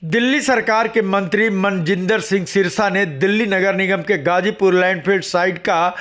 दिल्ली सरकार के मंत्री मनजिंदर सिंह सिरसा ने दिल्ली नगर निगम के गाजीपुर लैंडफिल साइट का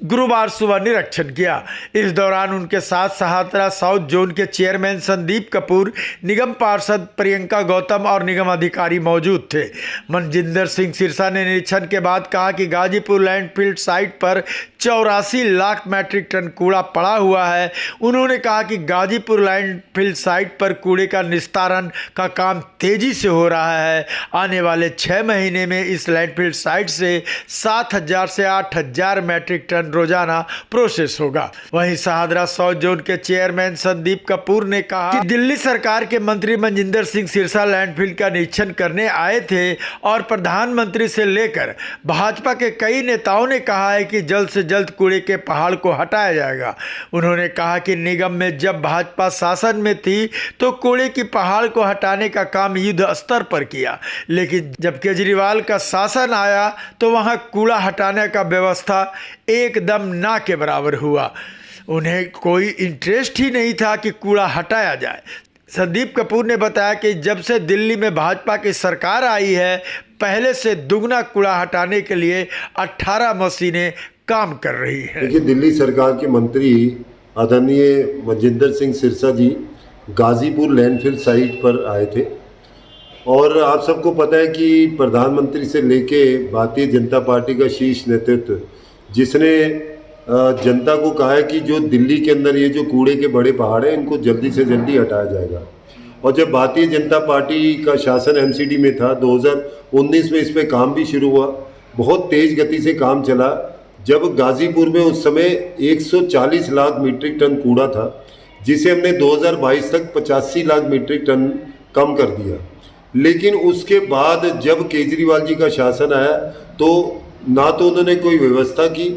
गुरुवार सुबह निरीक्षण किया। इस दौरान उनके साथ शाहदरा साउथ जोन के चेयरमैन संदीप कपूर, निगम पार्षद प्रियंका गौतम और निगम अधिकारी मौजूद थे। मनजिंदर सिंह सिरसा ने निरीक्षण के बाद कहा कि गाजीपुर लैंडफिल साइट पर 84 लाख मैट्रिक टन कूड़ा पड़ा हुआ है। उन्होंने कहा कि गाजीपुर लैंडफिल साइट पर कूड़े का निस्तारण का काम तेजी से हो रहा है। आने वाले 6 महीने में इस लैंडफिल साइट से 7,000 से 8,000 मैट्रिक टन रोजाना प्रोसेस होगा। वहीं शाहदरा साउथ जोन के चेयरमैन संदीप कपूर ने कहा कि दिल्ली सरकार के मंत्री मनजिंदर सिंह सिरसा लैंडफिल का निरीक्षण करने आए थे और प्रधानमंत्री से लेकर भाजपा के कई नेताओं ने कहा है कि जल्द से जल्द कूड़े के पहाड़ को हटाया जाएगा। उन्होंने कहा कि निगम में जब भाजपा शासन में थी तो कूड़े की पहाड़ को हटाने का काम युद्ध स्तर पर किया, लेकिन जब केजरीवाल का शासन आया तो वहां कूड़ा हटाने का व्यवस्था एकदम ना के बराबर हुआ। उन्हें कोई इंटरेस्ट ही नहीं था कि कूड़ा हटाया जाए। संदीप कपूर ने बताया कि जब से दिल्ली में भाजपा की सरकार आई है, पहले से दुगना कूड़ा हटाने के लिए 18 मशीनें काम कर रही है। देखिए, दिल्ली सरकार के मंत्री आदरणीय मनजिंदर सिंह सिरसा जी गाजीपुर लैंडफिल साइट पर आए थे और आप सबको पता है कि प्रधानमंत्री से लेके भारतीय जनता पार्टी का शीर्ष नेतृत्व, जिसने जनता को कहा है कि जो दिल्ली के अंदर ये जो कूड़े के बड़े पहाड़ हैं, इनको जल्दी से जल्दी हटाया जाएगा। और जब भारतीय जनता पार्टी का शासन एमसीडी में था 2019 में, इस पर काम भी शुरू हुआ। बहुत तेज़ गति से काम चला। जब गाजीपुर में उस समय 140 लाख मीट्रिक टन कूड़ा था, जिसे हमने 2022 तक 85 लाख मीट्रिक टन कम कर दिया। लेकिन उसके बाद जब केजरीवाल जी का शासन आया तो ना तो उन्होंने कोई व्यवस्था की,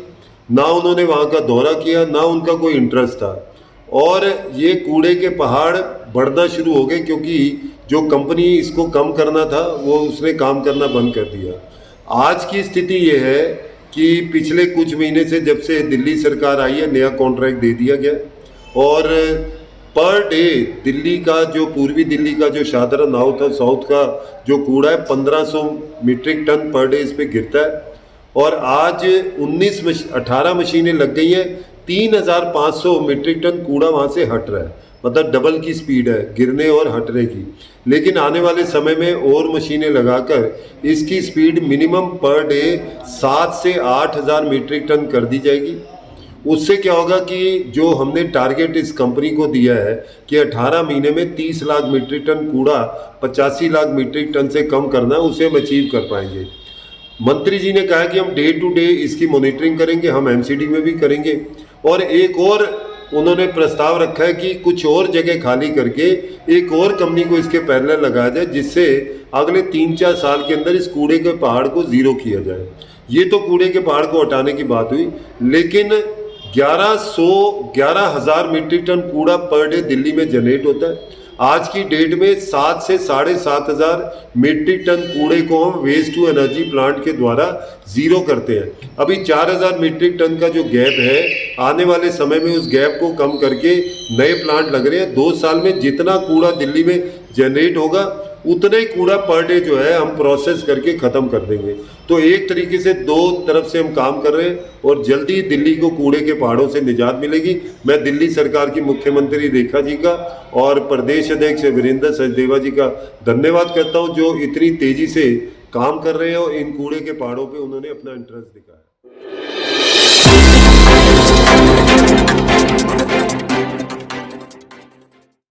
ना उन्होंने वहाँ का दौरा किया, ना उनका कोई इंटरेस्ट था। और ये कूड़े के पहाड़ बढ़ना शुरू हो गए क्योंकि जो कंपनी इसको कम करना था वो उसने काम करना बंद कर दिया। आज की स्थिति ये है कि पिछले कुछ महीने से जब से दिल्ली सरकार आई है, नया कॉन्ट्रैक्ट दे दिया गया और पर डे दिल्ली का जो पूर्वी दिल्ली का जो शाहदरा साउथ का जो कूड़ा है 1500 मीट्रिक टन पर डे इस पे गिरता है। और आज 18 मशीनें लग गई हैं, 3500 मीट्रिक टन कूड़ा वहाँ से हट रहा है। मतलब डबल की स्पीड है गिरने और हटने की। लेकिन आने वाले समय में और मशीनें लगाकर इसकी स्पीड मिनिमम पर डे 7 से 8,000 मीट्रिक टन कर दी जाएगी। उससे क्या होगा कि जो हमने टारगेट इस कंपनी को दिया है कि 18 महीने में 30 लाख मीट्रिक टन कूड़ा 85 लाख मीट्रिक टन से कम करना है, उसे हम अचीव कर पाएंगे। मंत्री जी ने कहा कि हम डे टू डे इसकी मॉनिटरिंग करेंगे, हम एमसीडी में भी करेंगे। और एक और उन्होंने प्रस्ताव रखा है कि कुछ और जगह खाली करके एक और कंपनी को इसके पैरेलल लगाया जाए, जिससे अगले 3-4 साल के अंदर इस कूड़े के पहाड़ को ज़ीरो किया जाए। ये तो कूड़े के पहाड़ को हटाने की बात हुई, लेकिन 11,000 मीट्रिक टन कूड़ा पर डे दिल्ली में जनरेट होता है। आज की डेट में 7 से 7,500 मीट्रिक टन कूड़े को हम वेस्ट टू एनर्जी प्लांट के द्वारा ज़ीरो करते हैं। अभी 4,000 मीट्रिक टन का जो गैप है, आने वाले समय में उस गैप को कम करके नए प्लांट लग रहे हैं। 2 साल में जितना कूड़ा दिल्ली में जनरेट होगा उतना ही कूड़ा पर डे जो है हम प्रोसेस करके ख़त्म कर देंगे। तो एक तरीके से 2 तरफ से हम काम कर रहे हैं और जल्दी दिल्ली को कूड़े के पहाड़ों से निजात मिलेगी। मैं दिल्ली सरकार की मुख्यमंत्री रेखा जी का और प्रदेश अध्यक्ष वीरेंद्र सचदेवा जी का धन्यवाद करता हूं, जो इतनी तेज़ी से काम कर रहे हैं और इन कूड़े के पहाड़ों पर उन्होंने अपना इंटरेस्ट दिखाया।